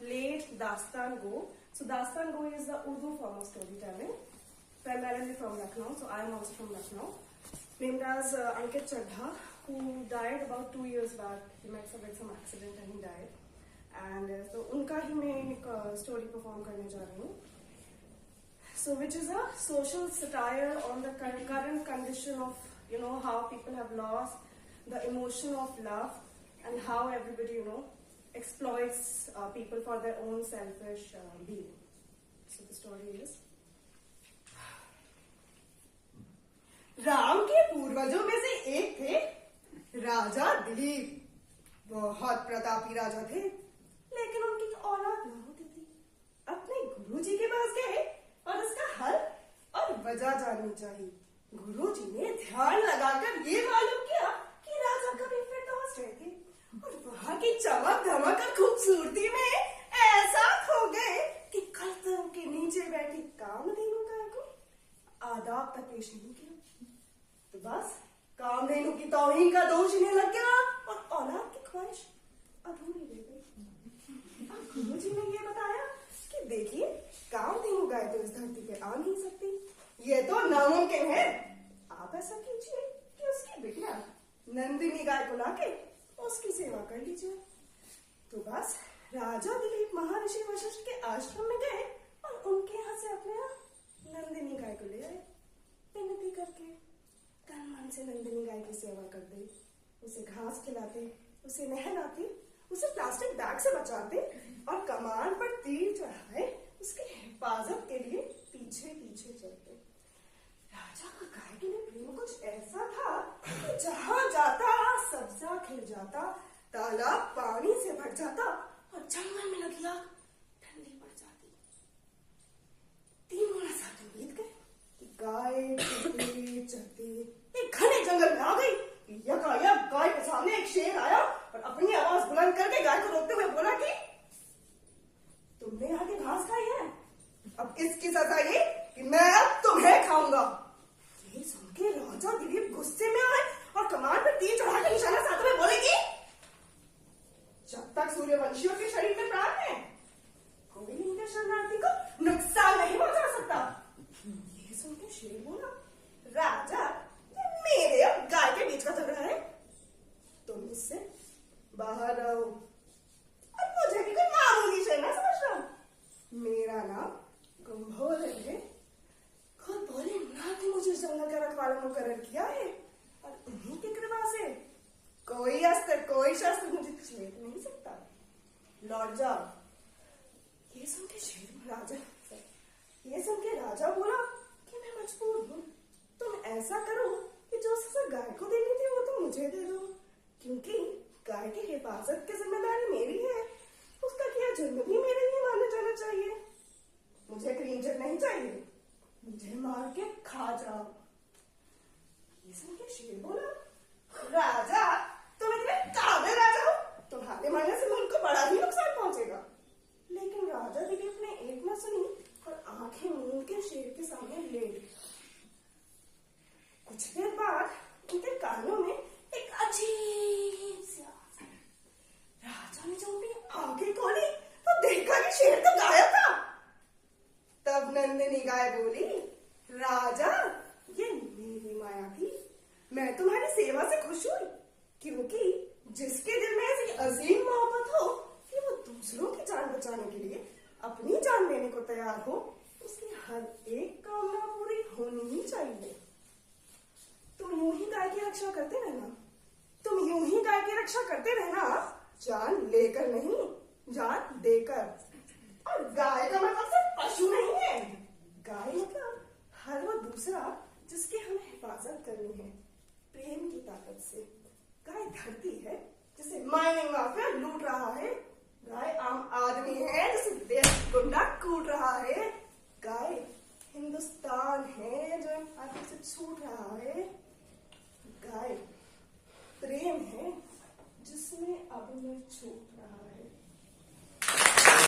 late Dastan Go. So Dastan Go is the Urdu form of storytelling, primarily from Lucknow. So I am also from Lucknow. Named as Ankit Chadha, who died about 2 years back. He met with some accident and he died. And so उनका ही मैं एक story perform करने जा रही हूँ. So which is a social satire on the current condition of, you know, how people have lost the emotion of love and how everybody, you know, exploits people for their own selfish being. So the story is, Ram के पूर्वजों में से एक थे राजा दिलीप. बहुत प्रतापी राजा थे, लेकिन उनकी औलाद न होती थी. अपने गुरुजी के पास गए और उसका हल और वजह जाननी चाहिए. गुरुजी ने ध्यान लगाकर ये मालूम किया कि राजा कभी फिरदौस रहे थे और वहां की चमक धमक और खूबसूरती में ऐसा खो गए कि कलतम के नीचे बैठी कामधेनु गाय को आदाब तक पेश नहीं किया. तो बस कामधेनु की तौहीन का दोष इन्हें लग गया और औलाद की ख्वाहिश अधूरी रह गई. गुरुजी ने ये बताया कि देखिए, कामधेनु गाय तो इस धरती पे आ नहीं सकती, ये तो नामुमकिन है. आप ऐसा कीजिए कि उसकी बिटिया नंदिनी गाय को लाके उसकी सेवा कर लीजिए. तो बस राजा दिलीप महर्षि वशिष्ठ के आश्रम में गए और उनके यहाँ से अपने नंदिनी गाय को ले आए. विनती करके तन मन से नंदिनी गाय की सेवा करते, उसे घास खिलाते, उसे नहलाते, उसे प्लास्टिक बैग से बचाते और कमान पर तीर चढ़ाए उसकी हिफाजत के लिए पीछे पीछे चलते. राजा का गाय के लिए प्रेम कुछ ऐसा था कि जहां जाता सब्जा खिल जाता, तालाब पानी से भर जाता और जंगल में लगी आग ठंडी पड़ जाती. 3 गुना साल बीत गए कि गाय चलते चलते एक घने जंगल में आ गई. यकायक गाय के सामने एक शेर आया और अपनी आवाज बुलंद करके गाय को रोकते हुए बोला कि तुमने यहाँ की घास खाई है, अब इसकी सजा ये कि मैं अब तुम्हें खाऊंगा. ये सुन के राजा दिलीप गुस्से में आए और कमान पर तीर चढ़ा के निशाना साधते हुए बोले कि जब तक सूर्यवंशियों के शरीर में प्राण है, कोई इनके शरणार्थी को नुकसान नहीं पहुंचा सकता. ये सुन के शेर बोला, राजा, ये मेरे अब गाय के बीच का झगड़ा है, तुम इससे बाहर रहो. और मुझे भी कोई मामूली शेर ना समझ रहा. मेरा नाम कुंभोल है. खुद बोले ना कि मुझे जंगल का रखवाला मुकर्रर किया है और उन्हीं की कृपा से कोई अस्त्र कोई शस्त्र मुझे छेड़ नहीं सकता. लौट जाओ. ये सुन के राजा बोला कि मैं मजबूर हूँ. तुम ऐसा करो कि जो सजा गाय को देनी थी वो तुम मुझे दे दो, क्योंकि गाय की हिफाजत की जिम्मेदारी मेरी है. उसका किया जुर्म भी मेरे ही माना जाना चाहिए. मुझे क्लीन चिट नहीं चाहिए, मुझे मार के खा जाओ. ये सुन के शेर बोला, राजा, तुम इतने काबिल राजा हो, तुम्हारे मारने से मुल्क को बड़ा ही नुकसान पहुंचेगा. लेकिन राजा दिलीप ने एक न सुनी और आंखें मूंद के शेर के सामने लेट गए. कुछ देर बाद उनके कानों में एक अजीब सी आवाज आई. राजा ने जब अपनी आंखें खोली तो देखा कि शेर तो गायब था. तब नंदिनी गाय बोली, राजा, ये मेरी माया थी. मैं तुम्हारी सेवा से खुश हुई, क्योंकि जिसके दिल में ऐसी अजीम मोहब्बत हो कि वो दूसरों की जान बचाने के लिए अपनी जान देने को तैयार हो, उसकी हर एक कामना पूरी होनी ही चाहिए. तुम यूं ही गाय की रक्षा करते रहना. तुम यूं ही गाय की रक्षा करते रहना, जान लेकर नहीं, जान देकर. और गाय का मतलब सिर्फ पशु नहीं है. गाय मतलब हर वो दूसरा जिसकी हमें हिफाजत करनी है प्रेम की ताकत से. गाय धरती है जिसे माइनिंग माफिया लूट रहा है. गाय आम आदमी है जिसे देश गुंडा कूट रहा है. गाय हिंदुस्तान है जो आदमी से छूट रहा है. गाय प्रेम है जिसमें अब मैं छूट रहा है.